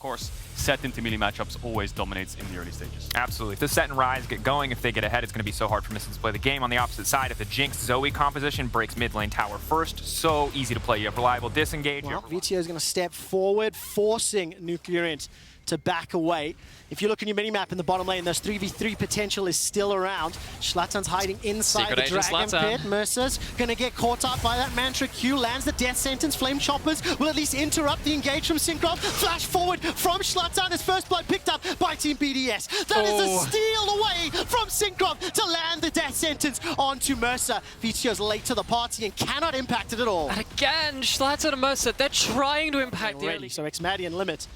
course, set into melee matchups always dominates in the early stages. Absolutely. If the set and rise get going, if they get ahead, it's going to be so hard for Misfits to play the game. On the opposite side, if the Jinx Zoe composition breaks mid lane tower first, so easy to play. You have reliable disengage. Well, Vedius is going to step forward, forcing Nuclear Int to back away. If you look in your minimap in the bottom lane, there's 3v3 potential is still around. Schlatan's hiding inside Secret the Agent Dragon Zlatan. Pit. Mercer's gonna get caught up by that Mantra Q, lands the death sentence. Flame Choppers will at least interrupt the engage from Syncroft. Flash forward from Zlatan. His first blood picked up by Team BDS. That is a steal away from Syncroft to land the death sentence onto Mercer. Vitios late to the party and cannot impact it at all. And again, Zlatan and Mercer, they're trying to impact the early. So Xmadi and Limit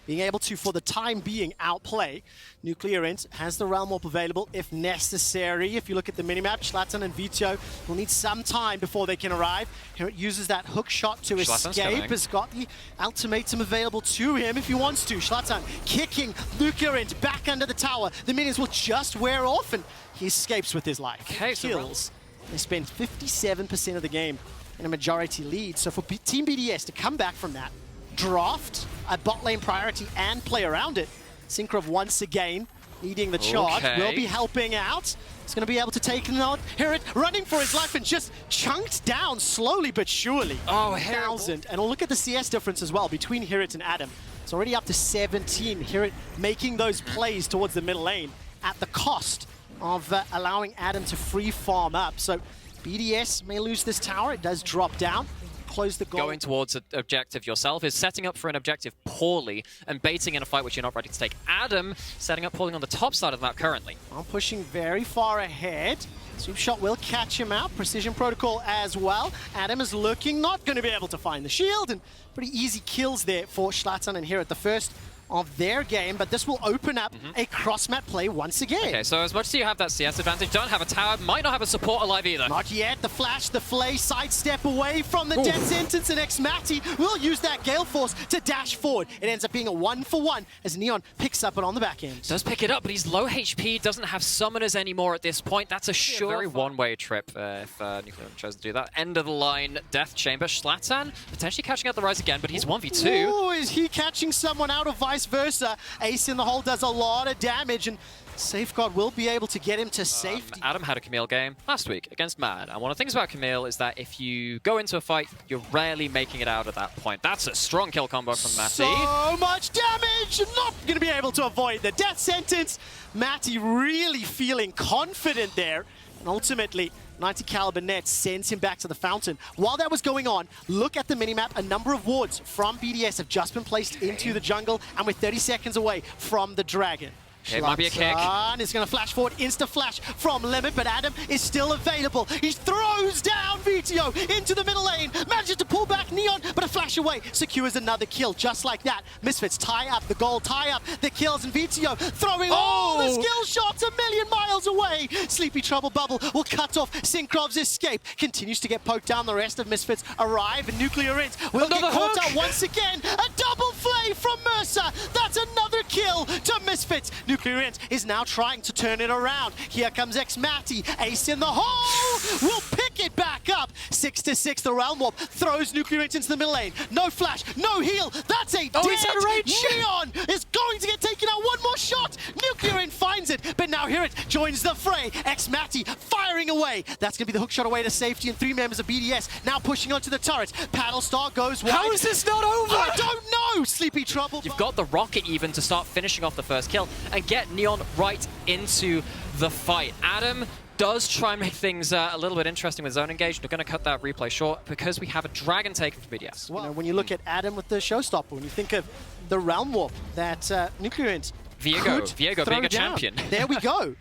being able to, for the time being, outplay. Nuclear Int has the Realm Warp available if necessary. If you look at the minimap, Zlatan and Vito will need some time before they can arrive. Here it uses that hook shot to escape. Has got the ultimatum available to him if he wants to. Zlatan kicking Nuclear Int back under the tower. The minions will just wear off and he escapes with his life. Okay, kills. They spend 57% of the game in a majority lead. So for Team BDS to come back from that, draft a bot lane priority and play around it. Syncrov once again leading the charge, will be helping out. He's going to be able to take him out. Hirit running for his life and just chunked down slowly but surely. Oh, 1,000. And look at the CS difference as well between Hirit and Adam. It's already up to 17. Hirit making those plays towards the middle lane at the cost of allowing Adam to free farm up. So BDS may lose this tower. It does drop down. Close the goal. Going towards an objective yourself is setting up for an objective poorly and baiting in a fight which you're not ready to take. Adam setting up poorly on the top side of the map currently. I'm pushing very far ahead. Sweep shot will catch him out. Precision protocol as well. Adam is looking not going to be able to find the shield, and pretty easy kills there for Zlatan and Hirit, the first of their game, but this will open up a cross-map play once again. Okay, so as much as you have that CS advantage, don't have a tower, might not have a support alive either. Not yet. The flash, the flay, sidestep away from the death sentence, and Xmati will use that Gale Force to dash forward. It ends up being a 1-for-1 as Neon picks up it on the back end. Does pick it up, but he's low HP, doesn't have summoners anymore at this point. That's a sure very one-way trip if Nuclear chose to do that. End of the line, Death Chamber. Zlatan potentially catching out the Rise again, but he's 1v2. Oh, is he catching someone out of vice versa? Ace in the hole does a lot of damage, and Safeguard will be able to get him to safety. Adam had a Camille game last week against Mad, and one of the things about Camille is that if you go into a fight, you're rarely making it out at that point. That's a strong kill combo from Matty. So much damage! Not going to be able to avoid the death sentence. Matty really feeling confident there, and ultimately 90 caliber net sends him back to the fountain. While that was going on, look at the minimap. A number of wards from BDS have just been placed into the jungle, and we're 30 seconds away from the dragon. It might be a kick. Is going to flash forward, insta flash from Limit, but Adam is still available. He throws down Vito into the middle lane, manages to pull back Neon, but a flash away secures another kill just like that. Misfits tie up the goal, tie up the kills, and Vito throwing all the skill shots a million miles away. Sleepy Trouble Bubble will cut off Syncrov's escape. Continues to get poked down. The rest of Misfits arrive, and Nuclear Int will get caught out once again. A double flay from Mercer. That's another kill to Misfits. Nuclear Int is now trying to turn it around. Here comes Xmati. Ace in the hole. Will pick it back up. 6-6. The Realm Warp throws Nuclear Int into the middle lane. No flash, no heal. That's a dead Neon is going to get taken out. One more shot. Nuclear Int finds it, but now here it joins the fray. Xmati firing away. That's going to be the hook shot away to safety, and 3 members of BDS now pushing onto the turret. Paddlestar goes wide. How is this not over? I don't know. Sleepy Trouble. You've got the rocket even to start finishing off the first kill and get Neon right into the fight. Adam does try and make things a little bit interesting with zone engage. We're going to cut that replay short because we have a dragon taken from BDS. Well, when you look at Adam with the showstopper, when you think of the Realm Warp that Nuclear Int Viego being a champion. There we go.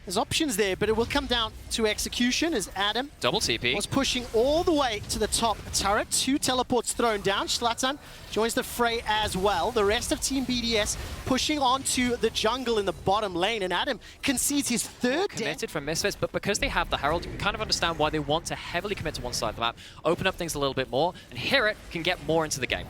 There's options there, but it will come down to execution as Adam double TP was pushing all the way to the top turret. 2 teleports thrown down. Zlatan joins the fray as well. The rest of Team BDS pushing onto the jungle in the bottom lane, and Adam concedes his third committed from Misfits, but because they have the Herald, you can kind of understand why they want to heavily commit to one side of the map, open up things a little bit more, and Hirit can get more into the game.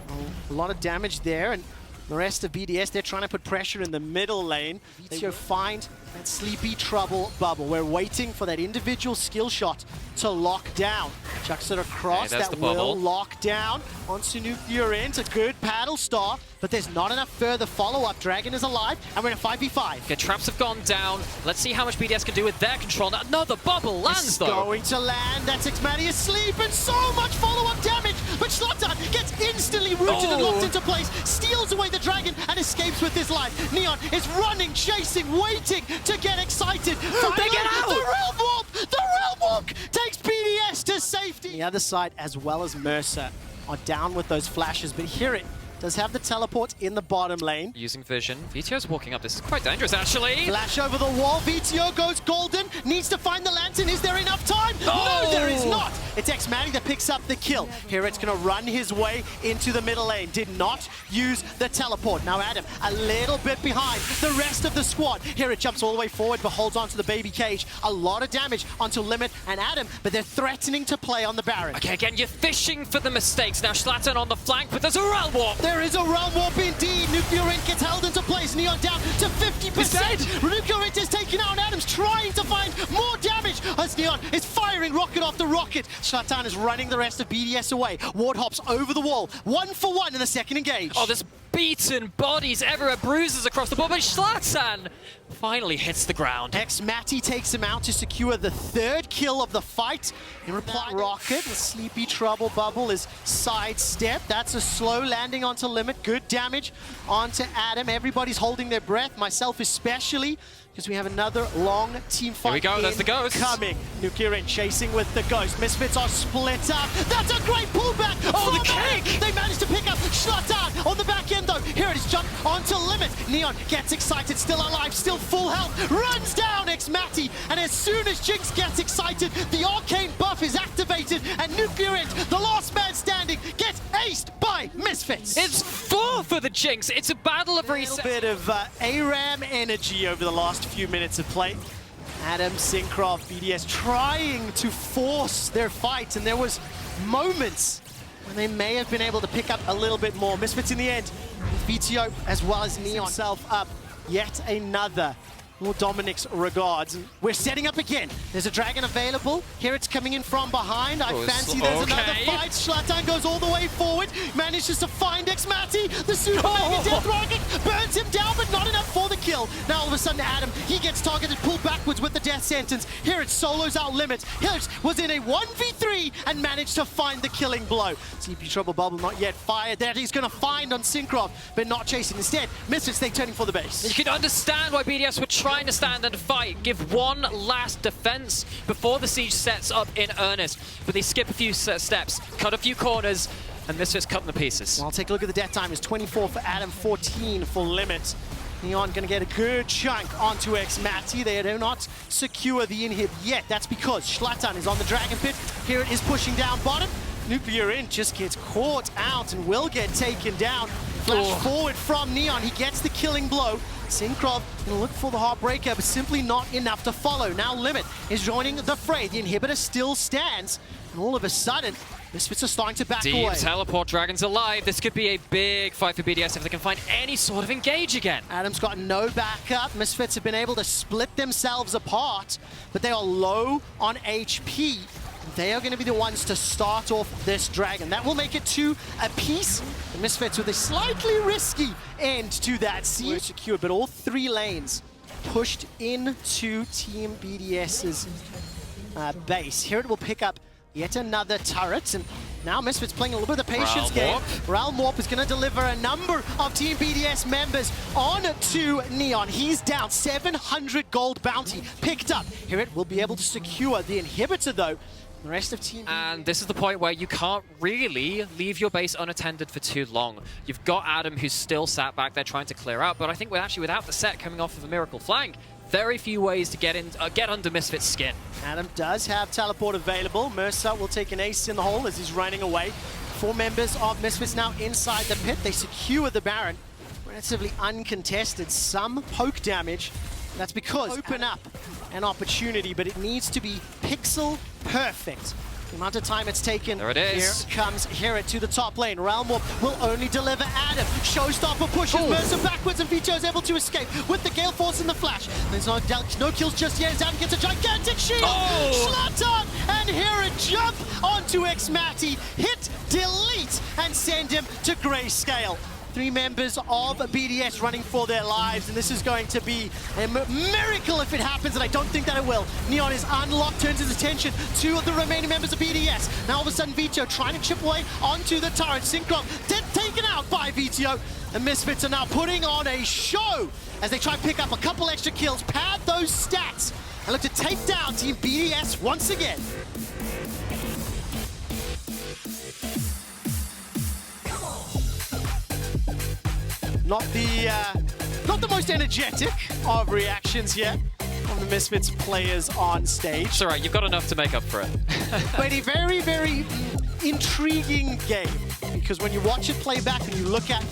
A lot of damage there, and The rest of BDS, they're trying to put pressure in the middle lane. Vedius find that sleepy trouble bubble. We're waiting for that individual skill shot to lock down. Chucks it across, Okay, that will lock down onto Nuclear Int. A good paddle star, but there's not enough further follow-up. Dragon is alive, and we're in a 5v5. Okay, traps have gone down. Let's see how much BDS can do with their control. Now, another bubble lands, It's though. going to land. That's Xmati asleep, and so much follow-up damage. But Zlatan gets instantly rooted and locked into place, steals away the dragon, and escapes with his life. Neon is running, chasing, waiting to get excited. Finally, get out! The Realm Warp! The Realm Walk takes BDS to safety. The other side, as well as Mercer, are down with those flashes, but here it does have the teleport in the bottom lane. Using vision. Veto's walking up. This is quite dangerous, actually. Flash over the wall. VTO goes golden. Needs to find the lantern. Is there enough time? Oh! No, there is not. It's Xmati that picks up the kill. Here it's going to run his way into the middle lane. Did not use the teleport. Now Adam a little bit behind the rest of the squad. Here it jumps all the way forward but holds onto the baby cage. A lot of damage onto Limit and Adam, but they're threatening to play on the Baron. Okay, again, you're fishing for the mistakes. Now Zlatan on the flank, but there's a Realm Warp. There is a Realm Warp indeed. Nuclear Int gets held into place. Neon down to 50%. Nuclear Int is taken out. Adam's trying to find more damage as Neon is firing rocket after rocket. Zlatan is running the rest of BDS away. Ward hops over the wall. 1-for-1 in the second engage. Oh, there's beaten bodies everywhere, bruises across the board, but Zlatan finally hits the ground. Xmati takes him out to secure the third kill of the fight. In reply, Rocket, the sleepy trouble bubble is sidestepped. That's a slow landing onto Limit. Good damage onto Adam. Everybody's holding their breath, myself especially, because we have another long team fight. Here we go, there's the Ghost. Coming. Nuclear Int chasing with the Ghost. Misfits are split up. That's a great pullback. Oh, the Adam. kick! They managed to pick up Zlatan on the back end though. Here it is, jump onto Limit. Neon gets excited, still alive, still full health. Runs down Xmati, and as soon as Jinx gets excited, the arcane buff is activated, and Nuclear Int, the last man standing, gets aced by Misfits. It's 4 for the Jinx. It's a battle of A reset. little bit of ARAM energy over the last few minutes of play. Adam, Syncroft, BDS trying to force their fight, and there was moments when they may have been able to pick up a little bit more. Misfits in the end, with VTO as well as Neon himself up. Yet another. Well, Dominic's regards. We're setting up again. There's a dragon available. Here it's coming in from behind. I fancy there's another fight. Zlatan goes all the way forward. Manages to find Xmati. The Super Mega Death Rocket burns him down, but not enough for the kill. Now all of a sudden Adam, he gets targeted, pulled backwards with the death sentence. Here it solos out Limit. Hirsch was in a 1v3 and managed to find the killing blow. CP Trouble Bubble not yet fired. That he's going to find on Syncroft, but not chasing. Instead, Misfits, they turning for the base. You can understand why BDS would trying to stand and fight, give one last defense before the siege sets up in earnest. But they skip a few steps, cut a few corners, and this is cutting the pieces. Well, take a look at the death time. It's 24 for Adam, 14 for Limit. Neon going to get a good chunk onto Xmati. They do not secure the inhib yet. That's because Zlatan is on the Dragon Pit. Here it is pushing down bottom. Nuclear Int just gets caught out and will get taken down. Flash forward from Neon. He gets the killing blow. Syncroft going to look for the Heartbreaker, but simply not enough to follow. Now Limit is joining the fray. The inhibitor still stands, and all of a sudden, Misfits are starting to back Deep away. teleport, Dragon's alive. This could be a big fight for BDS if they can find any sort of engage again. Adam's got no backup. Misfits have been able to split themselves apart, but they are low on HP. They are going to be the ones to start off this dragon. That will make it 2 apiece. The Misfits with a slightly risky end to that siege. Secure, but all 3 lanes pushed into Team BDS's base. Here it will pick up yet another turret, and now Misfits playing a little bit of the patience game. Realm Warp is going to deliver a number of Team BDS members on to Neon. He's down 700 gold bounty picked up. Here it will be able to secure the inhibitor though. The rest of Team And this is the point where you can't really leave your base unattended for too long. You've got Adam who's still sat back there trying to clear out, but I think without the set coming off of a Miracle Flank, very few ways to get under Misfit's skin. Adam does have teleport available. Mercer will take an ace in the hole as he's running away. 4 members of Misfits now inside the pit. They secure the Baron. Relatively uncontested. Some poke damage. That's because open up an opportunity, but it needs to be pixel perfect The amount of time it's taken. There it is. Here comes Herod to the top lane. Realm Warp will only deliver Adam. Showstopper pushes Mercer backwards, and Vito is able to escape with the Gale Force and the Flash. There's no kills just yet as Adam gets a gigantic shield. Slatan and Herod jump onto Xmati, hit, delete, and send him to Grayscale. 3 members of BDS running for their lives, and this is going to be a miracle if it happens, and I don't think that it will. Neon is unlocked, turns his attention to the remaining members of BDS. Now all of a sudden Vito trying to chip away onto the turret. Synchron taken out by Vito. The Misfits are now putting on a show as they try to pick up a couple extra kills, pad those stats, and look to take down Team BDS once again. Not the most energetic of reactions here from the Misfits players on stage. It's all right, you've got enough to make up for it. But a very, very intriguing game, because when you watch it play back and you look at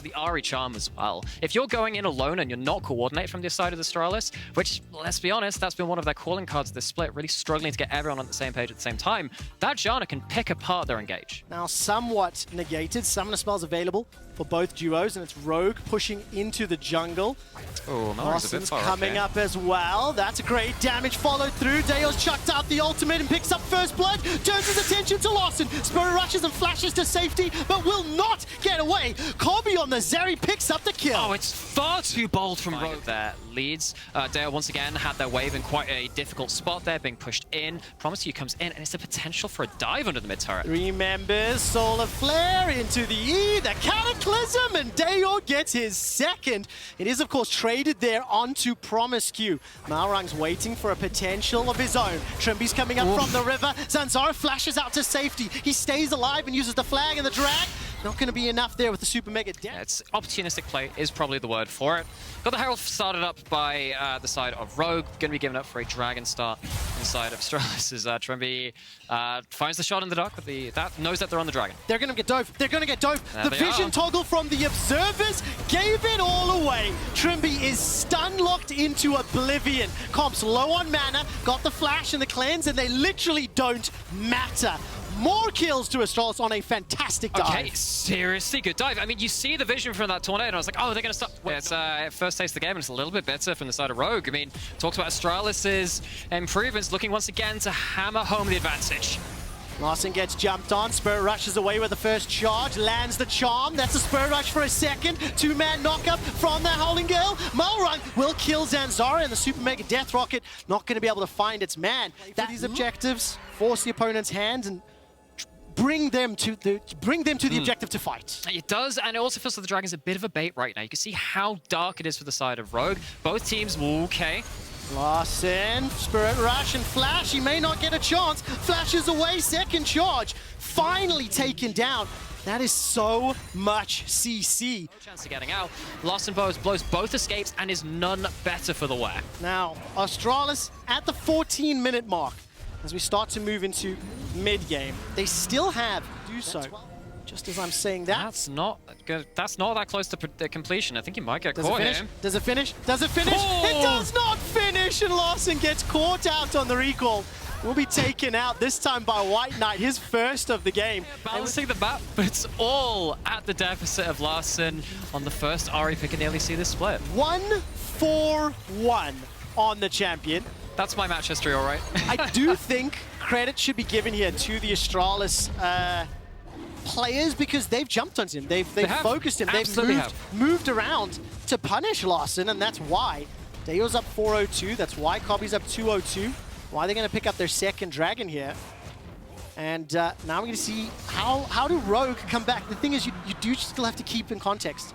the Ari charm as well. If you're going in alone and you're not coordinated from the side of the Astralis, which, let's be honest, that's been one of their calling cards this split, really struggling to get everyone on the same page at the same time, that Janna can pick apart their engage. Now somewhat negated, Summoner spells available for both duos, and it's Rogue pushing into the jungle. Oh, Austin's coming up as well. That's a great damage followed through. Deo's chucked out the ultimate and picks up first blood, turns his attention to Lawson. Spirit rushes and flashes to safety, but will not get away. Kobe on the Zeri picks up the kill. Oh, it's far too bold from Rogue. Their leads. Deo once again had their wave in quite a difficult spot there, being pushed in. Promise You comes in, and it's the potential for a dive under the mid turret. 3 members, Solar Flare into the E, the Cataclysm, and Deo gets his second. It is, of course, traded there onto Promise Q. Malrang's waiting for a potential of his own. Trimby's coming up from the river. Zanzara flashes out to safety. He stays alive and uses the flag and the drag. Not going to be enough there with the Super Mega Death. Yeah, it's opportunistic play is probably the word for it. Got the Herald started up by the side of Rogue. Going to be given up for a Dragon start inside of Astralis as Trimby finds the shot in the dark, but that knows that they're on the Dragon. They're going to get dove. They're going to get dove. The vision are. toggle from the observers gave it all away. Trimby is stun locked into oblivion. Comp's low on mana, got the flash and the cleanse, and they literally don't matter. More kills to Astralis on a fantastic dive. Okay, seriously good dive. I mean, you see the vision from that tornado, and I was like, oh, they're going to stop. It's first taste of the game, and it's a little bit better from the side of Rogue. I mean, talks about Astralis' improvements, looking once again to hammer home the advantage. Larson gets jumped on. Spirit rushes away with the first charge, lands the charm. That's a Spirit rush for a second. 2-man knockup from that Howling Gale. Malrang will kill Zanzara, and the Super Mega Death Rocket not going to be able to find its man. These objectives force the opponent's hand and bring them to the objective to fight. It does, and it also feels like the Dragon's a bit of a bait right now. You can see how dark it is for the side of Rogue. Both teams, okay. Larson, Spirit Rush and Flash. He may not get a chance. Flashes away, second charge. Finally taken down. That is so much CC. No chance of getting out. Larson blows both escapes and is none better for the wear. Now, Astralis at the 14-minute mark. As we start to move into mid-game, they still have do so. Just as I'm saying that. That's not good. That's not that close to completion. I think he might get caught here. Does it finish? Does it finish? Oh! It does not finish, and Larson gets caught out on the recall. Will be taken out this time by White Knight, his first of the game. Balancing the map, but it's all at the deficit of Larson on the first Ari pick and nearly see this split. 1-4-1 on the champion. That's my match history, all right. I do think credit should be given here to the Astralis players, because they've jumped on him. They've focused him. They've moved around to punish Larson, and that's why. Deo's up 4-0-2. That's why Kobe's up 2-0-2. Why they're going to pick up their second Dragon here. And now we're going to see how do Rogue come back. The thing is, you do still have to keep in context.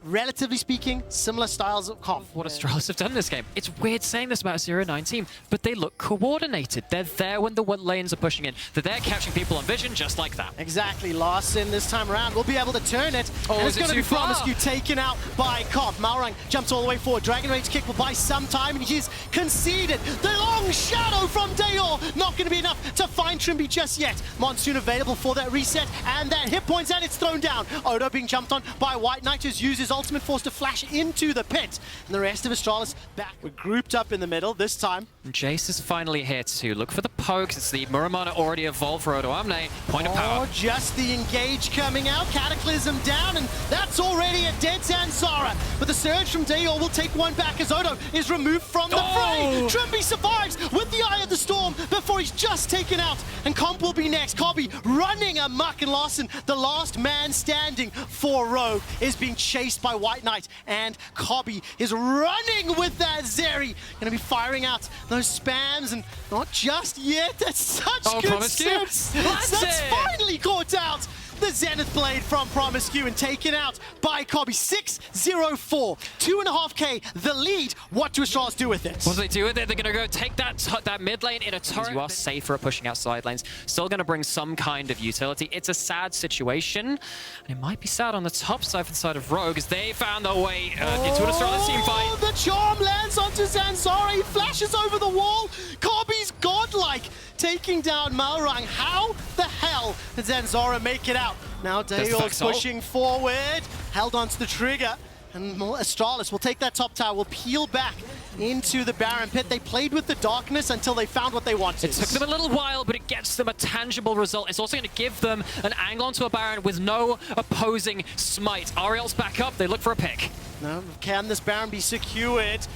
Relatively speaking, similar styles of comp. What Astralis have done this game. It's weird saying this about a 0-9 team, but they look coordinated. They're there when the lanes are pushing in. They're there catching people on vision just like that. Exactly. Larson this time around will be able to turn it. Oh, and it's going to be far? Promise You taken out by Comp. Malrang jumps all the way forward. Dragon Rage's kick will buy some time, and he's conceded. The long shadow from Deo not going to be enough to find Trimby just yet. Monsoon available for that reset, and that hit points, and it's thrown down. Odo being jumped on by White Knight, just uses ultimate forced to flash into the pit. And the rest of Astralis back. We're grouped up in the middle this time. Jace is finally here to look for the pokes. It's the Muramana already evolved for Odoamne. Point of power. Just the engage coming out. Cataclysm down, and that's already a dead Zanzara. But the surge from Dayor will take one back as Odo is removed from the fray. Trimby survives with the Eye of the Storm before he's just taken out. And Comp will be next. Kobbe running amok, and Larson, the last man standing for Rogue, is being chased by White Knight. And Kobbe is running with that Zeri. Gonna be firing out those spams, and not just yet. That's such good sense. That's finally caught out. The Zenith Blade from Promiscu and taken out by Kobbe. 6-0-4. 2.5k the lead. What do Astralis do with it? What do they do with it? They're going to go take that mid lane in a turret. You are safer at pushing out side lanes. Still going to bring some kind of utility. It's a sad situation. And it might be sad on the top side for the side of Rogue as they found their way into an Astralis team fight. The charm lands onto Zanzara. He flashes over the wall. Kobbe's godlike, taking down Malrang. How the hell did Zanzara make it out? Now Dayor's pushing forward, held onto the trigger, and Astralis will take that top tower, will peel back into the Baron pit. They played with the darkness until they found what they wanted. It took them a little while, but it gets them a tangible result. It's also going to give them an angle onto a Baron with no opposing smite. Ariel's back up, they look for a pick. Now, can this Baron be secured?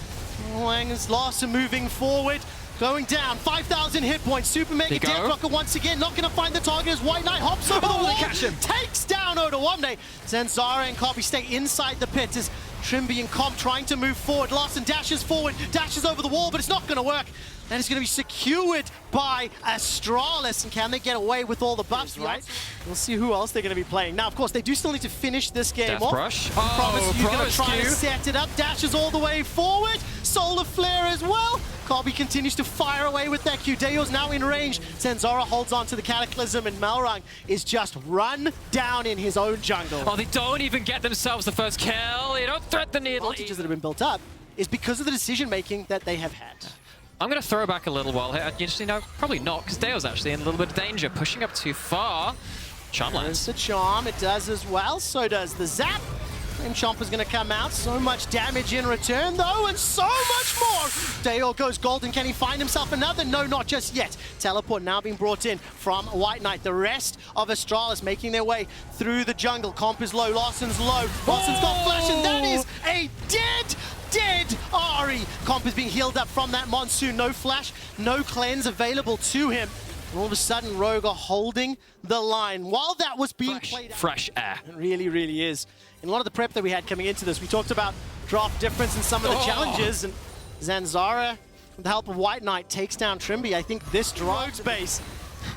Wang's Larson moving forward. Going down, 5,000 hit points. Super Mega Death Rocker once again, not going to find the target as White Knight hops over the wall, takes down Odoamne. Zanzara and Kobbe stay inside the pit as Trimby and Comp trying to move forward. Larson dashes forward, dashes over the wall, but it's not going to work. And it's going to be secured by Astralis. And can they get away with all the buffs, right? We'll see who else they're going to be playing. Now, of course, they do still need to finish this game off. Brush. Promiscu's going to try to set it up. Dashes all the way forward. Solar Flare as well. Kobbe continues to fire away with that Q. Dayor's now in range. Zanzara holds on to the Cataclysm, and Malrang is just run down in his own jungle. Oh, they don't even get themselves the first kill. They don't threat the needle. The advantages that have been built up is because of the decision-making that they have had. I'm going to throw back a little while here. Actually, no, probably not, because Dayor's actually in a little bit of danger. Pushing up too far. Charm lands. The Charm, it does as well. So does the Zap. And Chomper's going to come out. So much damage in return, though, and so much more. Dayor goes golden. Can he find himself another? No, not just yet. Teleport now being brought in from White Knight. The rest of Astralis making their way through the jungle. Comp is low. Larson's low. Larson's got flash, and that is a dead Ari. Comp is being healed up from that Monsoon. No flash, no cleanse available to him. And all of a sudden, Rogue are holding the line. While that was being played out. Fresh air. It really, really is. In a lot of the prep that we had coming into this, we talked about draft difference in some of the challenges, and Zanzara, with the help of White Knight, takes down Trimby. I think this drives base.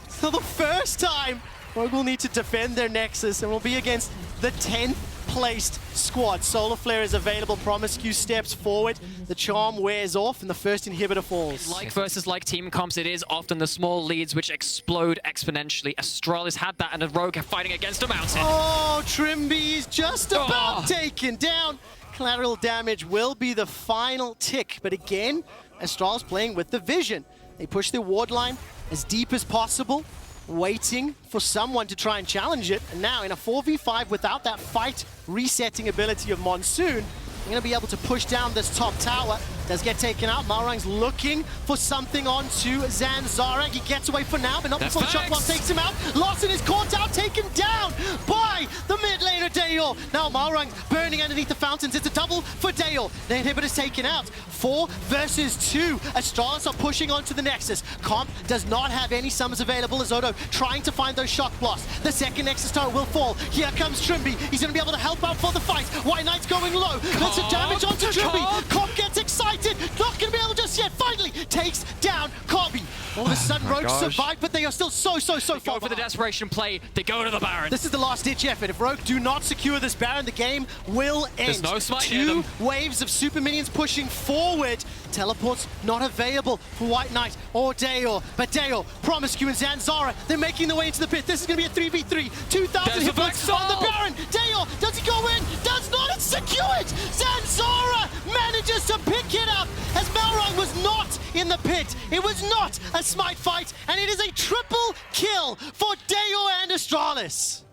So the first time, Rogue will need to defend their Nexus, and will be against the 10th placed squad. Solar Flare is available. Promiscu steps forward. The Charm wears off, and the first inhibitor falls. Like versus like team comps, it is often the small leads which explode exponentially. Astralis had that, and a Rogue fighting against a mountain. Oh, Trimby's just about taken down. Collateral damage will be the final tick, but again, Astralis playing with the vision. They push their ward line as deep as possible, waiting for someone to try and challenge it. And now in a 4v5 without that fight resetting ability of Monsoon, they're going to be able to push down this top tower. Does get taken out. Malrang's looking for something onto Zanzara. He gets away for now, but not before the shot block takes him out. Larson is caught out, taken down by the mid laner Dayor. Now Malrang's burning underneath the fountains. It's a double for Dayor. The inhibitor's taken out. 4 versus 2. Astralis are pushing onto the Nexus. Comp does not have any summons available as Odo trying to find those shock blasts. The second Nexus turret will fall. Here comes Trimby. He's going to be able to help out for the fight. White Knight's going low. That's some damage onto Trimby. Comp gets excited. Not going to be able just yet. Finally takes down Kobbe. All of a sudden, Rogue survived, but they are still so far Go for the desperation play. They go to the Baron. This is the last-ditch effort. If Rogue do not secure this Baron, the game will end. There's no smite 2 waves of super minions pushing forward. Teleports not available for White Knight or Dayor. But Dayor, Promiscu, and Zanzara, they're making their way into the pit. This is going to be a 3v3. 2,000 hit points on the Baron. Dayor, does he go in? Does not. It's secured. Zanzara manages to pick it up as Malrang was not in the pit. It was not a smite fight, and it is a triple kill for Dayor and Astralis.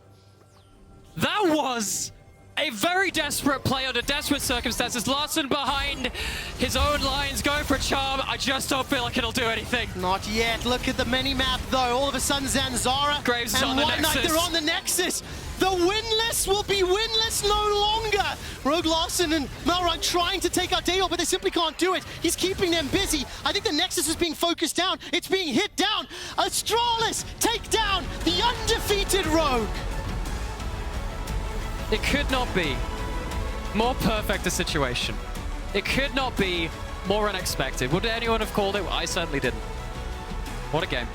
That was A very desperate play under desperate circumstances. Larson behind his own lines, going for a charm. I just don't feel like it'll do anything. Not yet. Look at the mini-map, though. All of a sudden, Zanzara Graves is and on the White Knight, Nexus. they're on the Nexus. The winless will be winless no longer. Rogue Larson and Malrang trying to take out Dayo, but they simply can't do it. He's keeping them busy. I think the Nexus is being focused down. It's being hit down. Astralis take down the undefeated Rogue. It could not be more perfect a situation. It could not be more unexpected. Would anyone have called it? Well, I certainly didn't. What a game.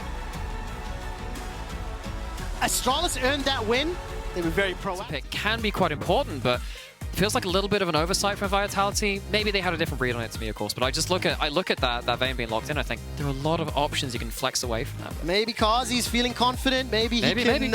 Astralis earned that win. They were very proactive. It can be quite important, but it feels like a little bit of an oversight for Vitality. Maybe they had a different read on it to me, of course, but I just look at that vein being locked in. I think there are a lot of options you can flex away from that. Maybe Kazi's feeling confident. Maybe he can maybe.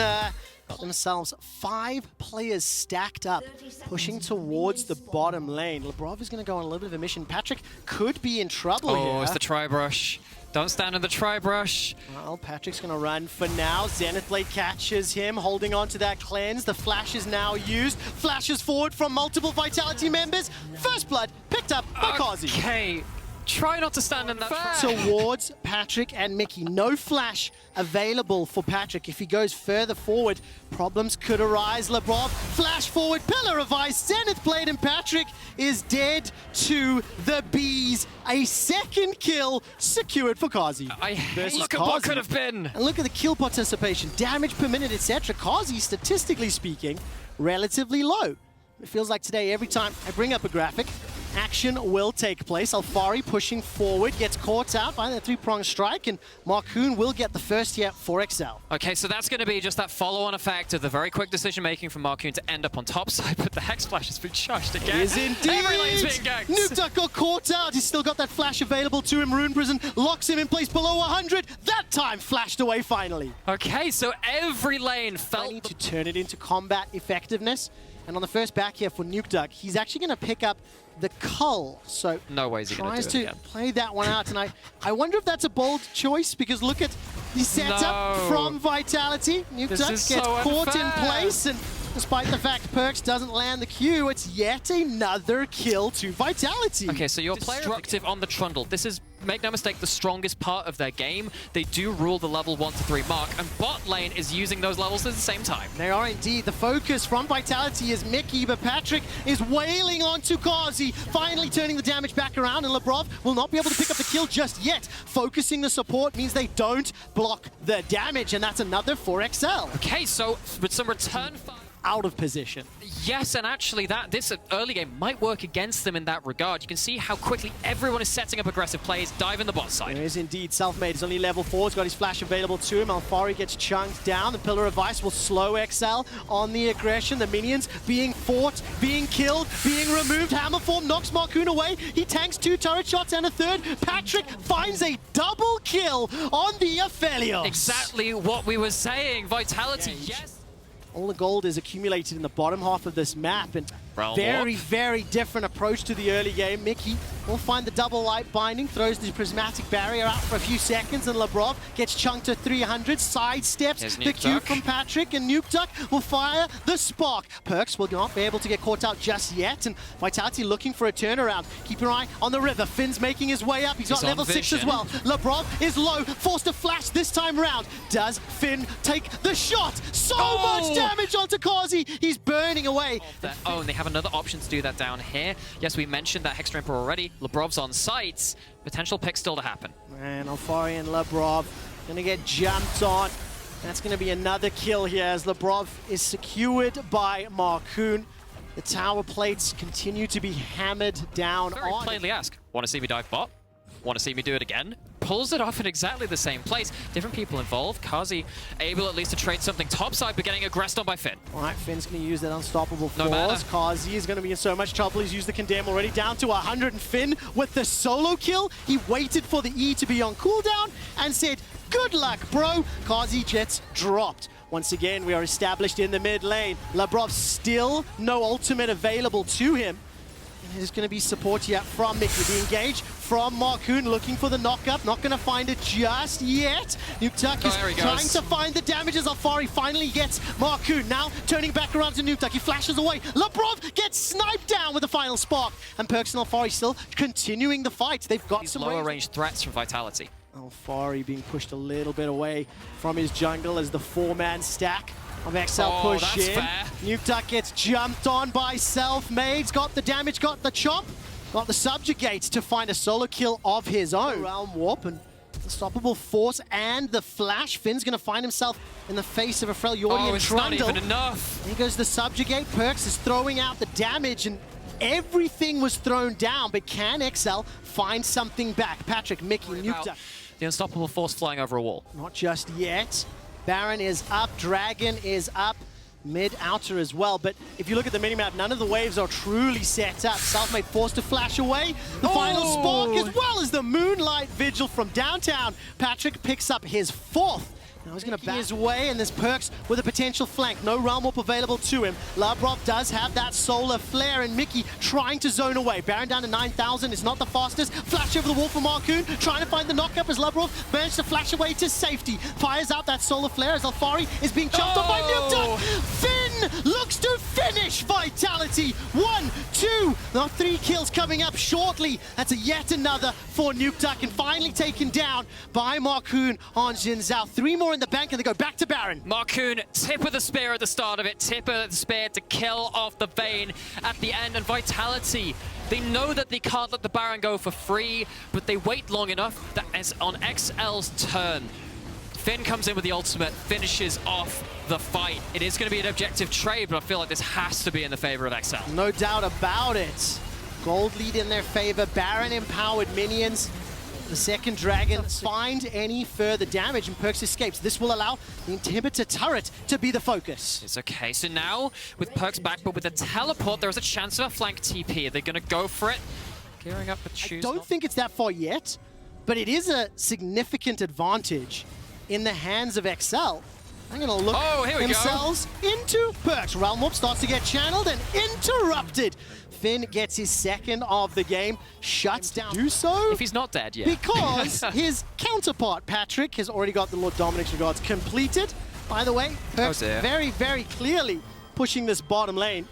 got themselves 5 players stacked up, pushing towards the bottom lane. Lebrov is going to go on a little bit of a mission. Patrick could be in trouble here. Oh, it's the tri-brush. Don't stand in the tri-brush. Well, Patrick's going to run for now. Zenith Blade catches him, holding on to that cleanse. The flash is now used. Flashes forward from multiple Vitality members. First blood picked up by Kazi. Okay, try not to stand in that trap. Towards Patrick and Mickey. No flash available for Patrick. If he goes further forward, problems could arise. Lebrov, flash forward, pillar of ice, Zenith Blade, and Patrick is dead to the bees. A second kill secured for Kazi. Look at what could have been. And look at the kill participation, damage per minute, etc. Kazi, statistically speaking, relatively low. It feels like today, every time I bring up a graphic, action will take place. Alfari pushing forward, gets caught out by the 3-pronged strike, and Marcoon will get the first hit for XL. Okay, so that's going to be just that follow-on effect of the very quick decision-making from Marcoon to end up on top side, but the Hex Flash has been shushed again. It is indeed! Every lane's being ganked. Nukeduck got caught out. He's still got that flash available to him. Rune Prison locks him in place below 100. That time flashed away finally. Okay, so every lane felt... I need to turn it into combat effectiveness. And on the first back here for Nukeduck, he's actually going to pick up the Cull. So no way is he going to do it again. Play that one out. And I wonder if that's a bold choice, because look at the setup from Vitality. Nukeduck gets caught in place, and despite the fact Perkz doesn't land the Q, it's yet another kill to Vitality. Okay, so you're destructive on the Trundle. This is, make no mistake, the strongest part of their game. They do rule the level 1 to 3 mark, and bot lane is using those levels at the same time. They are indeed. The focus from Vitality is Mickey, but Patrick is wailing onto Kazi, finally turning the damage back around, and Lebrov will not be able to pick up the kill just yet. Focusing the support means they don't block the damage, and that's another 4XL. Okay, so with some return fire out of position. Yes, and actually this early game might work against them in that regard. You can see how quickly everyone is setting up aggressive plays, dive in the bot side. There is indeed. Selfmade is only level 4. He's got his flash available to him. Alfari gets chunked down. The Pillar of Ice will slow XL on the aggression. The minions being fought, being killed, being removed. Hammerform knocks Marcoon away. He tanks 2 turret shots and a third. Patrick finds a double kill on the Aphelios. Exactly what we were saying. Vitality, yes. All the gold is accumulated in the bottom half of this map, and very different approach to the early game. Mickey will find the double light binding, throws the prismatic barrier out for a few seconds, and Lebrov gets chunked to 300, sidesteps the Q from Patrick, and Nukeduck will fire the spark. Perkz will not be able to get caught out just yet, and Vitality looking for a turnaround. Keep your eye on the river. Finn's making his way up. He's got level 6 as well. Lebrov is low, forced to flash this time round. Does Finn take the shot? So much damage onto Kazi. He's burning away. Oh, and they have another option to do that down here. Yes, we mentioned that Hex Tramper already. Lebrov's on site. Potential pick still to happen. And Alfari and Lebrov gonna get jumped on. That's gonna be another kill here as Lebrov is secured by Marcoon. The tower plates continue to be hammered down Very plainly ask, want to see me dive bot? Want to see me do it again? Pulls it off in exactly the same place. Different people involved. Kazi able at least to trade something topside, but getting aggressed on by Finn. All right, Finn's going to use that unstoppable force. Kazi is going to be in so much trouble. He's used the Condemn already, down to 100, and Finn with the solo kill. He waited for the E to be on cooldown and said, good luck, bro. Kazi gets dropped. Once again, we are established in the mid lane. Lebrov still no ultimate available to him. And there's going to be support here from Mickey. The engage from Marcoon, looking for the knock-up. Not going to find it just yet. Nukeduck is trying to find the damage as Alfari finally gets Marcoon. Now turning back around to Nukeduck. He flashes away. Lebrov gets sniped down with the final spark. And Perkz and Alfari still continuing the fight. They've got some lower range threats from Vitality. Alfari being pushed a little bit away from his jungle as the 4-man stack of XL push in. Nukeduck gets jumped on by Self-Made's got the damage, got the chop, got the subjugate to find a solo kill of his own. Realm Warp and Unstoppable Force and the Flash. Finn's going to find himself in the face of a Freljordian it's Trundle. not even enough. Here goes the subjugate. Perkz is throwing out the damage and everything was thrown down, but can XL find something back? Patrick, Mickey, Nukeduck. The Unstoppable Force flying over a wall. Not just yet. Baron is up, Dragon is up, mid-outer as well. But if you look at the minimap, none of the waves are truly set up. Self-Made forced to flash away. The final spark, as well as the Moonlight Vigil from downtown. Patrick picks up his 4th. Now he's going to back his way, and there's Perkz with a potential flank. No Realm Warp available to him. Labrov does have that solar flare, and Mickey trying to zone away. Baron down to 9,000 is not the fastest. Flash over the wall for Marcoon, trying to find the knockup as Labrov managed to flash away to safety. Fires out that solar flare as Alfari is being chopped on by Nukeduck. Finn looks to finish Vitality. 1, 2, now 3 kills coming up shortly. That's yet another for Nukeduck, and finally taken down by Marcoon on Xin Zhao. 3 more in the bank, and they go back to Baron. Marcoon, tip of the spear at the start of it, tip of the spear to kill off the Vayne at the end, and Vitality, they know that they can't let the Baron go for free, but they wait long enough that it's on XL's turn. Finn comes in with the ultimate, finishes off the fight. It is going to be an objective trade, but I feel like this has to be in the favor of XL. No doubt about it. Gold lead in their favor, Baron empowered minions. The second Dragon find any further damage, and Perkz escapes. This will allow the Inhibitor turret to be the focus. It's okay. So now, with Perkz back, but with a teleport, there is a chance of a flank TP. Are they going to go for it? Gearing up with shoes. I don't think it's that far yet, but it is a significant advantage in the hands of XL. I'm going to look themselves into Perkz. Realm Warp starts to get channeled and interrupted. Finn gets his 2nd of the game, shuts down. Do so if he's not dead yet. Because his counterpart, Patrick, has already got the Lord Dominic's regards completed. By the way, Perkz very, very clearly pushing this bottom lane.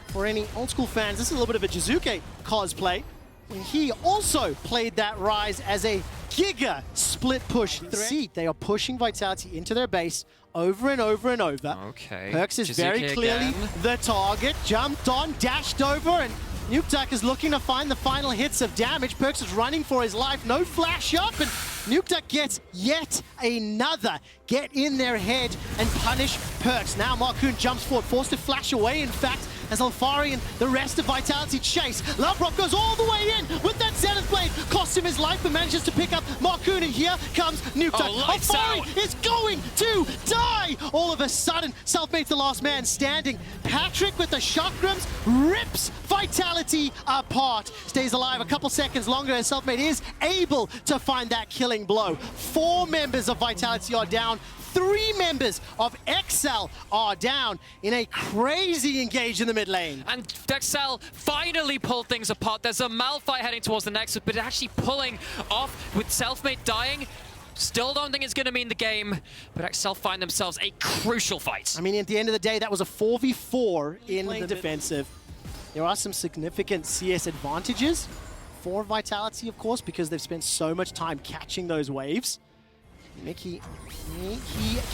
For any old school fans, this is a little bit of a Jizuke cosplay. When he also played that Rise as a Giga split push threat. They are pushing Vitality into their base over and over and over. Okay. Perkz is very clearly the target. Jumped on, dashed over, and Nukeduck is looking to find the final hits of damage. Perkz is running for his life. No flash up, and Nukeduck gets yet another get in their head and punish Perkz. Now Marcoon jumps forward, forced to flash away, in fact, as Alfari and the rest of Vitality chase. Lavrov goes all the way in with that Zenith Blade, costs him his life, but manages to pick up Marcoon, and here comes Nukeduck. Alfari is going to die! All of a sudden, Self-Made's the last man standing. Patrick with the chakrams rips Vitality apart. Stays alive a couple seconds longer as Self-Made is able to find that killing blow. 4 members of Vitality are down. 3 members of XL are down in a crazy engage in the mid lane. And XL finally pulled things apart. There's a Malphite heading towards the Nexus, but actually pulling off with Self-Made dying. Still don't think it's going to mean the game, but XL find themselves a crucial fight. I mean, at the end of the day, that was a 4v4 in the defensive. There are some significant CS advantages for Vitality, of course, because they've spent so much time catching those waves. Mickey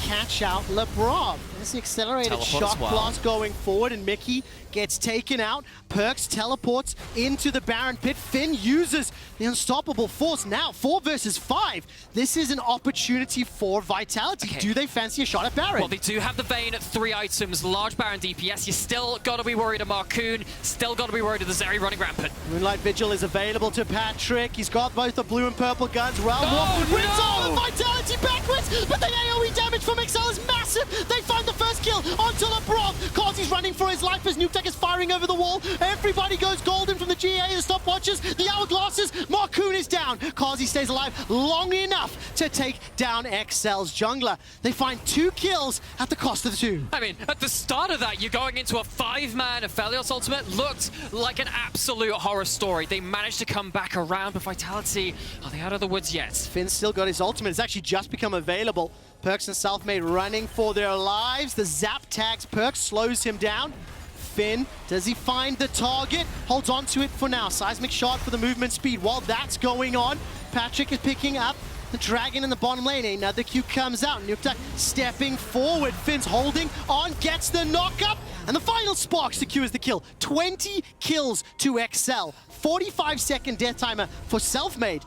catch out Lebrov. There's the accelerated shock blast going forward, and Mickey gets taken out. Perkz teleports into the Baron pit. Finn uses the Unstoppable Force. Now 4 versus 5. This is an opportunity for Vitality. Okay. Do they fancy a shot at Baron? Well, they do have the Vayne at 3 items, large Baron DPS. You still got to be worried of Marcoon. Still got to be worried of the Zeri running rampant. Moonlight Vigil is available to Patrick. He's got both the blue and purple guns. Realm Warp wins all of Vitality. Vitality backwards, but the AoE damage from Excel is massive. They find the first kill onto LeBron. Kazi's running for his life as Nuketech is firing over the wall. Everybody goes golden from the GA, the stopwatches, the hourglasses. Marcoon is down. Kazi stays alive long enough to take down Excel's jungler. They find 2 kills at the cost of 2. I mean, at the start of that, you're going into a 5-man. Aphelios ultimate looked like an absolute horror story. They managed to come back around, but Vitality, are they out of the woods yet? Finn's still got his ultimate. It's actually just become available. Perkz and Selfmade running for their lives. The zap tags Perkz, slows him down. Finn, does he find the target? Holds on to it for now. Seismic shot for the movement speed. While that's going on, Patrick is picking up the dragon in the bottom lane. Another Q comes out. Nuketech stepping forward. Finn's holding on, gets the knock-up. And the final spark secures the kill. 20 kills to Excel. 45-second death timer for Selfmade.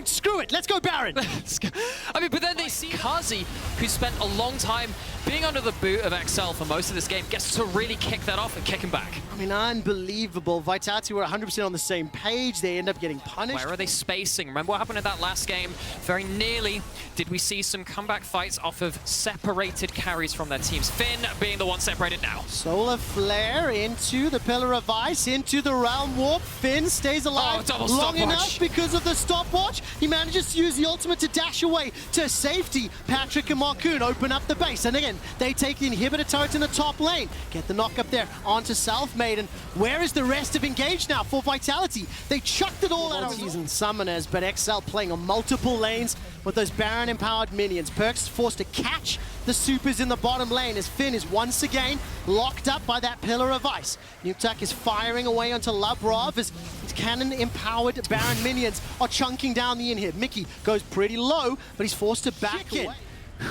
Screw it, let's go Baron. I mean, but then they see Kazi, who spent a long time being under the boot of XL for most of this game, gets to really kick that off and kick him back. I mean, unbelievable. Vitality were 100% on the same page. They end up getting punished. Where are they spacing? Remember what happened in that last game? Very nearly did we see some comeback fights off of separated carries from their teams. Finn being the one separated now. Solar Flare into the Pillar of Ice, into the Realm Warp. Finn stays alive long enough because of the stopwatch. He manages to use the ultimate to dash away to safety. Patrick and Marcoon open up the base. And again, they take the inhibitor turret in the top lane. Get the knock up there onto Selfmade. And where is the rest of Engage now for Vitality? They chucked it all out of season summoners, but XL playing on multiple lanes with those Baron empowered minions. Perkz is forced to catch the supers in the bottom lane as Finn is once again locked up by that Pillar of Ice. Nuketech is firing away onto Labrov as cannon empowered Baron minions are chunking down the inhib. Mickey goes pretty low, but he's forced to back in.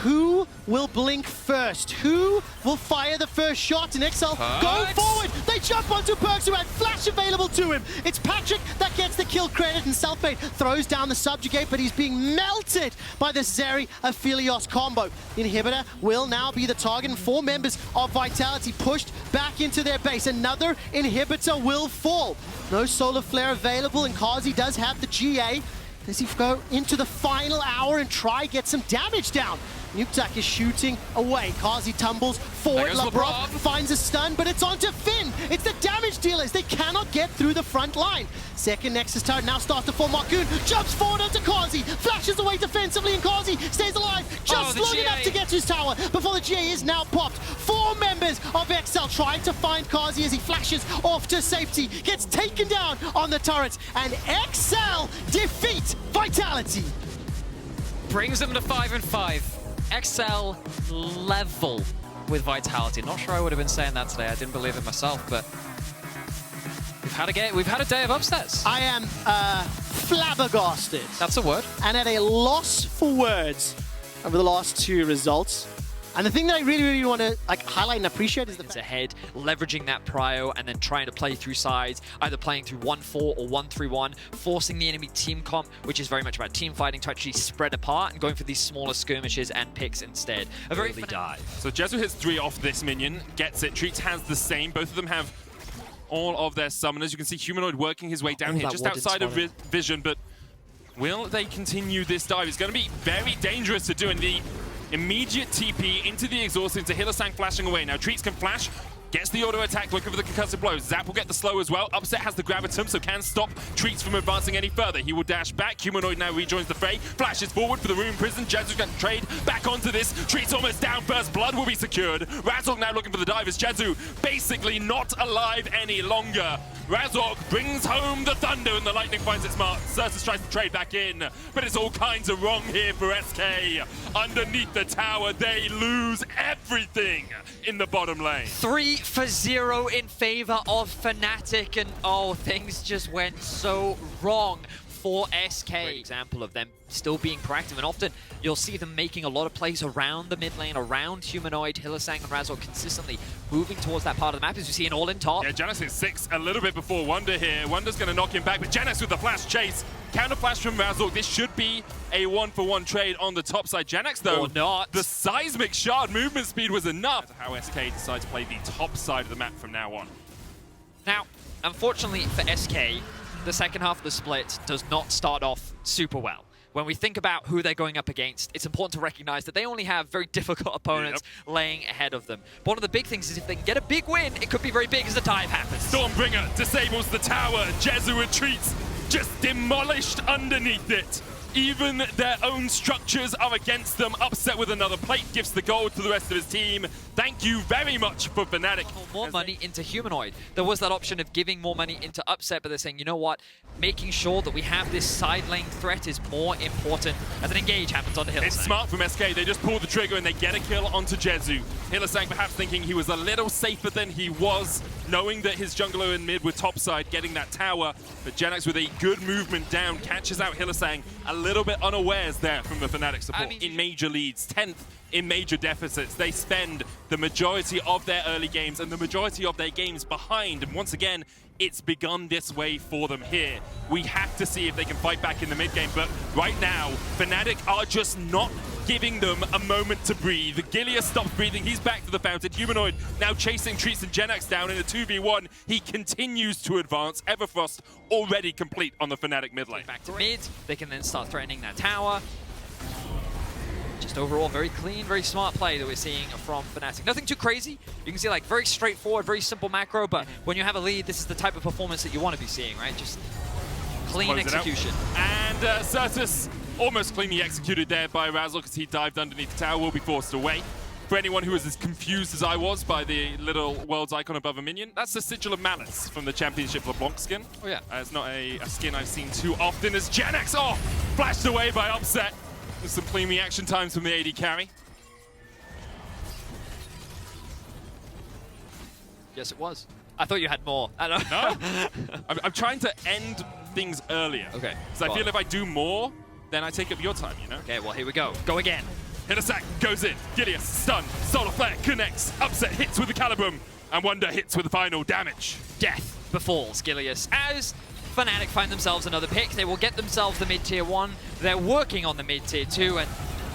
Who will blink first? Who will fire the first shot? And XL go forward. They jump onto Perkz, who had flash available to him. It's Patrick that gets the kill credit, and Selfmade throws down the subjugate, but he's being melted by the Zeri Aphelios combo. The inhibitor will now be the target, and 4 members of Vitality pushed back into their base. Another inhibitor will fall. No Solar Flare available, and Kazi does have the GA. Does he go into the final hour and try get some damage down? Nuketech is shooting away. Kazi tumbles forward. Labrov finds a stun, but it's onto Finn. It's the damage dealers. They cannot get through the front line. Second Nexus turret now starts to fall. Marcoon jumps forward onto Kazi, flashes away defensively, and Kazi stays alive just long enough to get to his tower before the GA is now popped. 4 members of XL trying to find Kazi as he flashes off to safety. Gets taken down on the turrets, and XL defeat Vitality. Brings them to 5-5. XL level with Vitality. Not sure I would have been saying that today. I didn't believe it myself, but we've had a day of upsets. I am flabbergasted. That's a word. And at a loss for words over the last 2 results. And the thing that I really want to highlight and appreciate is the fact ahead, leveraging that prio, and then trying to play through sides, either playing through 1-4 or 1-3-1, forcing the enemy team comp, which is very much about team fighting, to actually spread apart and going for these smaller skirmishes and picks instead. A very die. So Jezu hits 3 off this minion, gets it. Treats has the same. Both of them have all of their summoners. You can see Humanoid working his way down here, just outside of vision, but will they continue this dive? It's going to be very dangerous to do in the immediate TP into the exhaust, into Hylissang flashing away. Now Treats can flash, gets the auto attack, looking for the concussive blow. Zap will get the slow as well. Upset has the gravitum, so can stop Treats from advancing any further. He will dash back. Humanoid now rejoins the fray, flashes forward for the room prison. Jezu's got to trade back onto this. Treats almost down first. Blood will be secured. Razork now looking for the dive as Jezu basically not alive any longer. Razork brings home the thunder and the lightning finds its mark. Certus tries to trade back in, but it's all kinds of wrong here for SK. Underneath the tower, they lose everything in the bottom lane. 3-0 in favor of Fnatic, and oh, things just went so wrong for SK. Great example of them still being proactive, and often you'll see them making a lot of plays around the mid lane, around Humanoid. Hylissang and Razork consistently moving towards that part of the map, as you see an all-in top. Yeah, Janus is 6 a little bit before Wonder here. Wonder's going to knock him back, but Janus with the flash chase. Counter flash from Razork. This should be a 1-for-1 trade on the top side. Janax, though, or not. The seismic shard movement speed was enough. How SK decides to play the top side of the map from now on. Now, unfortunately for SK, the second half of the split does not start off super well. when we think about who they're going up against, it's important to recognize that they only have very difficult opponents laying ahead of them. But one of the big things is if they can get a big win, it could be very big as the dive happens. Stormbringer disables the tower. Jezu retreats, just demolished underneath it. Even their own structures are against them. Upset with another plate, gives the gold to the rest of his team. Thank you very much for Fnatic. More money into Humanoid. There was that option of giving more money into Upset, but they're saying, you know what? Making sure that we have this side lane threat is more important as an engage happens on the Hylissang. It's smart from SK. They just pull the trigger and they get a kill onto Jezu. Hylissang perhaps thinking he was a little safer than he was, knowing that his jungler in mid were topside, getting that tower. But Genax with a good movement down catches out Hylissang a little bit unawares there from the Fnatic support. In major leads, 10th in major deficits. They spend the majority of their early games and the majority of their games behind. And once again, it's begun this way for them here. We have to see if they can fight back in the mid game, but right now, Fnatic are just not giving them a moment to breathe. Gilius stops breathing, he's back to the fountain. Humanoid now chasing Treats and Genax down in a 2v1. He continues to advance. Everfrost already complete on the Fnatic mid lane. Back to mid, they can then start threatening that tower. Just overall, very clean, very smart play that we're seeing from Fnatic. Nothing too crazy. You can see like very straightforward, very simple macro, but when you have a lead, this is the type of performance that you want to be seeing, right? Just clean execution. And Certus almost cleanly executed there by Razzle because he dived underneath the tower, will be forced away. For anyone who was as confused as I was by the little world's icon above a minion, that's the Sigil of Malice from the Championship LeBlanc skin. Oh yeah. It's not a skin I've seen too often as Genax, flashed away by Upset. With some clean reaction times from the AD carry. Yes, it was. I thought you had more. I don't know. I'm trying to end things earlier. Okay. So I feel if I do more, then I take up your time, you know? Okay, well, here we go. Go again. Hylissang goes in. Gilius, stun. Solar Flare connects. Upset hits with the Calibrum. And Wonder hits with the final damage. Death befalls Gilius as Fnatic find themselves another pick. They will get themselves the mid-tier 1. They're working on the mid-tier 2, and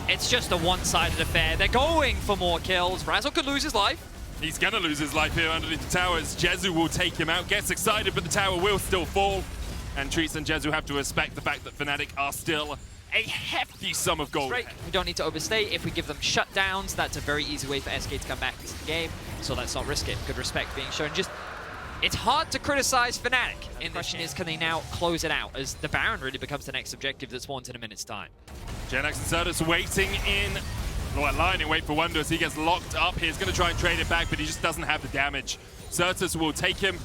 it's just a one-sided affair. They're going for more kills. Razzle could lose his life. He's going to lose his life here underneath the towers. Jezu will take him out, gets excited, but the tower will still fall. And Treats and Jezu have to respect the fact that Fnatic are still a hefty sum of gold. Right. We don't need to overstay. If we give them shutdowns, that's a very easy way for SK to come back into the game. So let's not risk it. Good respect being shown. It's hard to criticize Fnatic. And the question is, can they now close it out as the Baron really becomes the next objective that spawns in a minute's time? Genax and Certus waiting in, line in wait for Wonder as he gets locked up. He's going to try and trade it back, but he just doesn't have the damage. Certus will take him.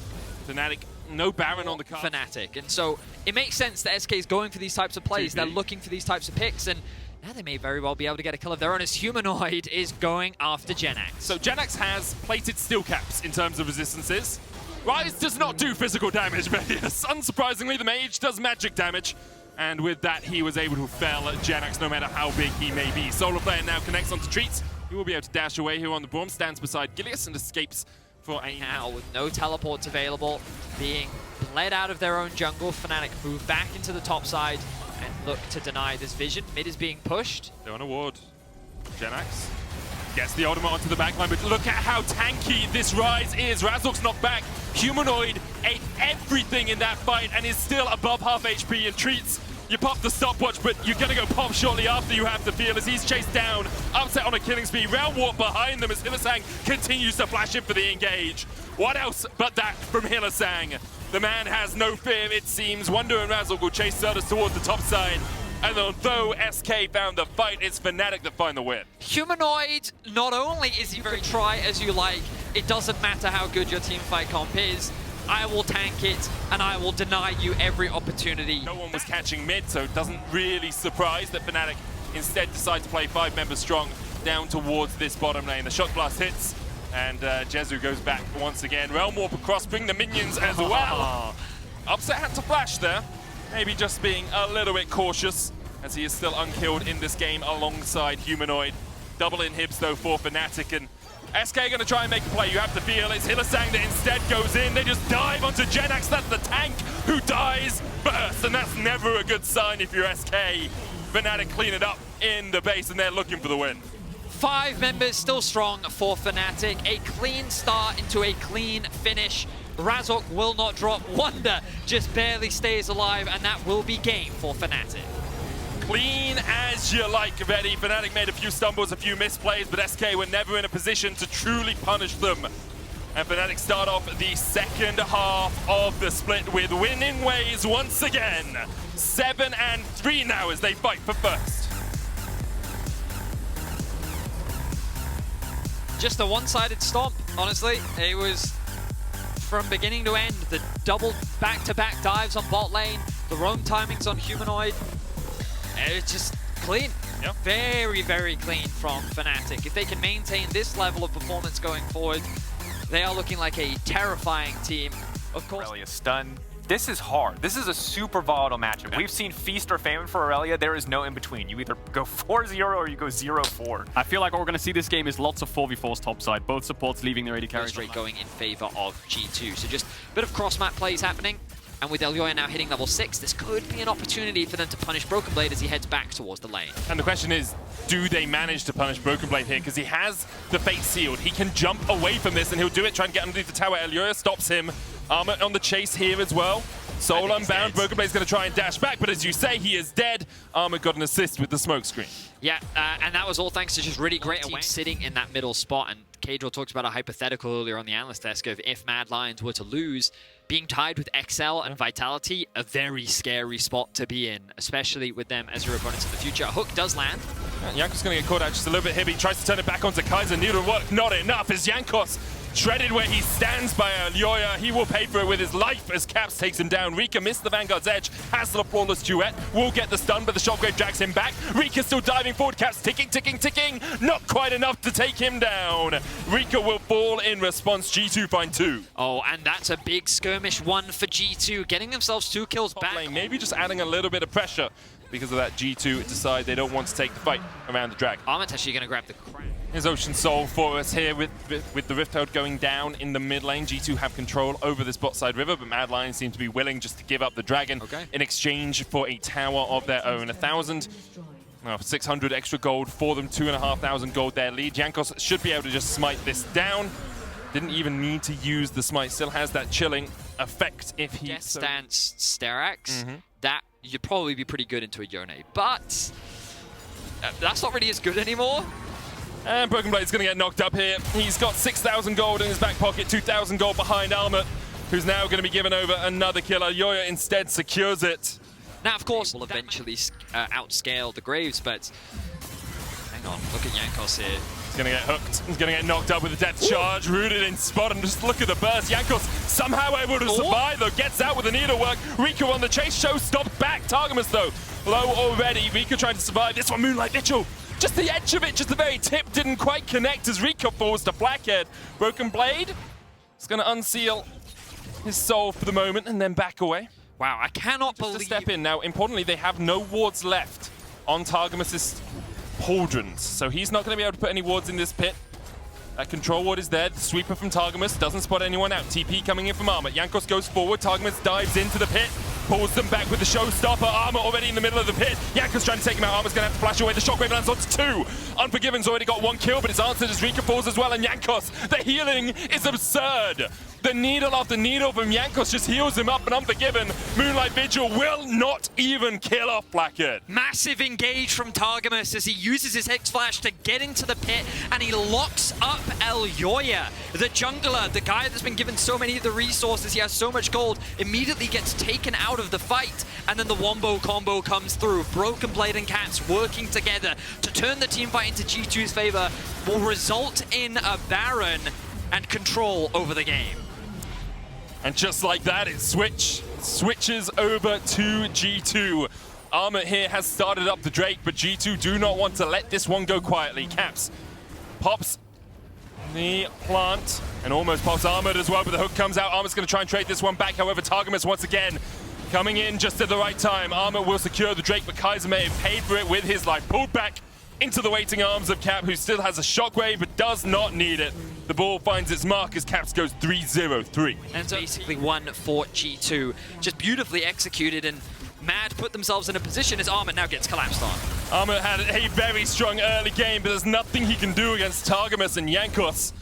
Fnatic, no Baron on the card. Fnatic. And so it makes sense that SK is going for these types of plays. They're looking for these types of picks, and now they may very well be able to get a kill of their own as Humanoid is going after Genax. So Genax has plated steel caps in terms of resistances. Ryze does not do physical damage, Vedius. Unsurprisingly, the mage does magic damage. And with that, he was able to fell Genax no matter how big he may be. Solar Flare now connects onto Treats. He will be able to dash away here on the Braum, stands beside Gilius and escapes for a... Now, with no teleports available, being bled out of their own jungle, Fnatic move back into the top side and look to deny this vision. Mid is being pushed. They're on a ward. Genax gets the ultimate onto the backline, but look at how tanky this Ryze is. Razzle's knocked back. Humanoid ate everything in that fight and is still above half HP, and Treats, you pop the stopwatch, but you're going to go pop shortly after, you have to feel, as he's chased down. Upset on a killing spree. Realm Warp behind them as Hylissang continues to flash in for the engage. What else but that from Hylissang? The man has no fear, it seems. Wonder and Razzle will chase Certus towards the top side. And although SK found the fight, it's Fnatic that find the win. Humanoid, not only is he very try as you like, it doesn't matter how good your teamfight comp is. I will tank it, and I will deny you every opportunity. No one was catching mid, so it doesn't really surprise that Fnatic instead decides to play 5 members strong down towards this bottom lane. The Shock Blast hits, and Jezu goes back once again. Realm Warp across, bring the minions as well. Upset had to flash there. Maybe just being a little bit cautious, as he is still unkilled in this game alongside Humanoid. Double inhibs though for Fnatic, and SK going to try and make a play. You have to feel it's Hylissang that instead goes in. They just dive onto Genax. That's the tank who dies first, and that's never a good sign if you're SK. Fnatic clean it up in the base, and they're looking for the win. 5 members still strong for Fnatic. A clean start into a clean finish. Razok will not drop. Wonder just barely stays alive, and that will be game for Fnatic. clean as you like, Vedi. Fnatic made a few stumbles, a few misplays, but SK were never in a position to truly punish them. And Fnatic start off the second half of the split with winning ways once again. 7-3 now as they fight for first. Just a one-sided stomp, honestly. It was from beginning to end. The double back-to-back dives on bot lane, the roam timings on Humanoid. It's just clean. Yep. Very, very clean from Fnatic. If they can maintain this level of performance going forward, they are looking like a terrifying team. Of course. Aurelia stunned. This is hard. This is a super volatile matchup. We've seen feast or famine for Aurelia. There is no in between. You either go 4-0 or you go 0-4. I feel like what we're going to see this game is lots of 4v4s topside. Both supports leaving their AD carries. Rate going in favor of G2. So just a bit of cross-map plays happening. And with Elyoya now hitting level 6, this could be an opportunity for them to punish Broken Blade as he heads back towards the lane. And the question is, do they manage to punish Broken Blade here? Because he has the fate sealed. He can jump away from this, and he'll do it, try and get underneath the tower. Elyoya stops him. Armor on the chase here as well. Soul unbound. Broken Blade's going to try and dash back, but as you say, he is dead. Armor got an assist with the smoke screen. Yeah, and that was all thanks to just really great team sitting in that middle spot. And Cadril talked about a hypothetical earlier on the analyst desk of if Mad Lions were to lose, being tied with XL and Vitality, a very scary spot to be in, especially with them as your opponents in the future. A hook does land. Jankos going to get caught out just a little bit here, but he tries to turn it back onto Kaiser. Needle work, not enough as Jankos shredded where he stands by Elyoya. He will pay for it with his life as Caps takes him down. Rika missed the Vanguard's edge, has the flawless duet, will get the stun, but the Shockwave drags him back. Rika still diving forward, Caps ticking, ticking, ticking. Not quite enough to take him down. Rika will fall in response. G2 find 2. Oh, and that's a big skirmish one for G2, getting themselves 2 kills back. Lane, maybe just adding a little bit of pressure. Because of that, G2 decide they don't want to take the fight around the drag. Arment's actually going to grab the crown. Here's Ocean Soul for us here with the Rift Herald going down in the mid lane. G2 have control over this bot side river, but Mad Lions seem to be willing just to give up the dragon in exchange for a tower of their own. 600 extra gold for them, 2,500 gold their lead. Jankos should be able to just smite this down. Didn't even need to use the smite, still has that chilling effect if he... Death Stance Sterax, that you'd probably be pretty good into a Yone, but that's not really as good anymore. And Broken Blade's going to get knocked up here. He's got 6,000 gold in his back pocket, 2,000 gold behind Armor, who's now going to be given over another kill. Elyoya instead secures it. Now, of course, will eventually outscale the Graves, but hang on, look at Jankos here. He's going to get hooked. He's going to get knocked up with a death charge, rooted in spot, and just look at the burst. Jankos somehow able to survive, though. Gets out with the needlework. Rika on the chase, show stopped back. Targamas, though, low already. Rika trying to survive. This one, Moonlight Vigil. Just the edge of it, just the very tip didn't quite connect as Rika falls to Blackhead. Broken Blade is going to unseal his soul for the moment and then back away. Wow, I cannot Just believe... to step in. Now, importantly, they have no wards left on Targamas' pauldrons, so he's not going to be able to put any wards in this pit. That control ward is there. The sweeper from Targamas doesn't spot anyone out. TP coming in from Armor. Jankos goes forward. Targamas dives into the pit. Pulls them back with the showstopper. Armor already in the middle of the pit. Jankos trying to take him out. Armor's going to have to flash away. The Shockwave lands onto 2. Unforgiven's already got 1 kill, but it's answered as Rika falls as well. And Jankos, the healing is absurd. The needle after needle from Jankos just heals him up, and Unforgiven, Moonlight Vigil will not even kill off Blackhead. Massive engage from Targamas as he uses his Hex Flash to get into the pit, and he locks up Elyoya. The jungler, the guy that's been given so many of the resources, he has so much gold, immediately gets taken out of the fight, and then the Wombo combo comes through. Broken Blade and Cats working together to turn the team fight into G2's favor will result in a Baron and control over the game. And just like that, it switches over to G2. Armor here has started up the Drake, but G2 do not want to let this one go quietly. Caps pops the plant and almost pops Armored as well, but the hook comes out. Armor's going to try and trade this one back. However, Targamas once again coming in just at the right time. Armor will secure the Drake, but Kaiser may have paid for it with his life. Pulled back into the waiting arms of Cap, who still has a Shockwave, but does not need it. The ball finds its mark as Caps goes 3-0-3. And so basically one for G2. Just beautifully executed, and Mad put themselves in a position as Armor now gets collapsed on. Armor had a very strong early game, but there's nothing he can do against Targamas and Jankos.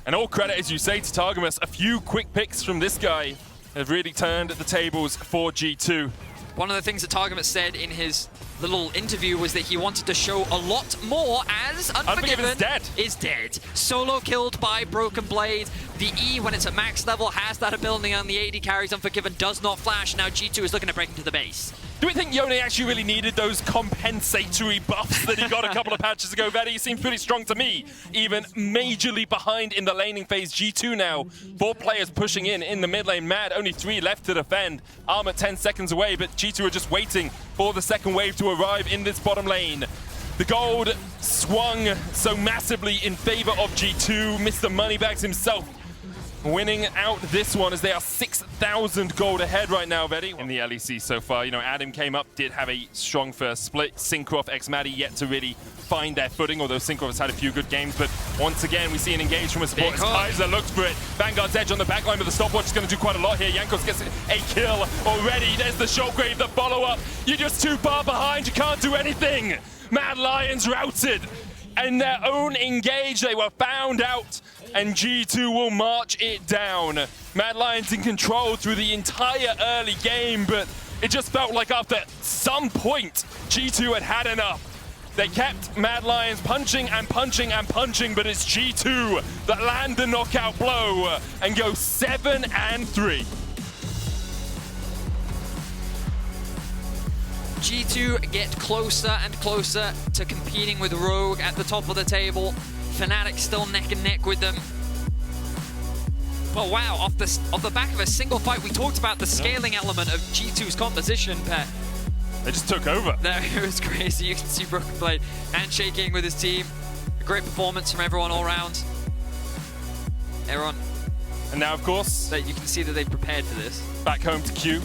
And all credit, as you say, to Targamas. A few quick picks from this guy have really turned the tables for G2. One of the things that Targamas said in his the little interview was that he wanted to show a lot more as Unforgiven is dead. Solo killed by Broken Blade. The E, when it's at max level, has that ability on the AD carries. Unforgiven does not flash. Now G2 is looking to break into the base. Do we think Yone actually really needed those compensatory buffs that he got a couple of patches ago? Vedi seems pretty strong to me, even majorly behind in the laning phase. G2 now, 4 players pushing in the mid lane. Mad, only 3 left to defend. Arm at 10 seconds away, but G2 are just waiting for the second wave to arrive in this bottom lane. The gold swung so massively in favor of G2. Mr. Moneybags himself winning out this one as they are 6,000 gold ahead right now, Vedi. In the LEC so far, you know, Adam came up, did have a strong first split. Syncroft x Maddie yet to really find their footing, although Syncroft has had a few good games. But once again, we see an engage from a support as Kaiser looks for it. Vanguard's edge on the backline, but the stopwatch is going to do quite a lot here. Jankos gets a kill already. There's the Shockwave, the follow-up. You're just too far behind. You can't do anything. Mad Lions routed. In their own engage, they were found out, and G2 will march it down. Mad Lions in control through the entire early game, but it just felt like after some point, G2 had had enough. They kept Mad Lions punching and punching and punching, but it's G2 that land the knockout blow and go 7-3. G2 get closer and closer to competing with Rogue at the top of the table. Fnatic still neck and neck with them. But wow, off the back of a single fight, we talked about the scaling element of G2's composition, Pet. They just took over. It was crazy. You can see Broken Blade handshaking with his team. A great performance from everyone all around. Everyone. And now, of course, you can see that they prepared for this. Back home to Q.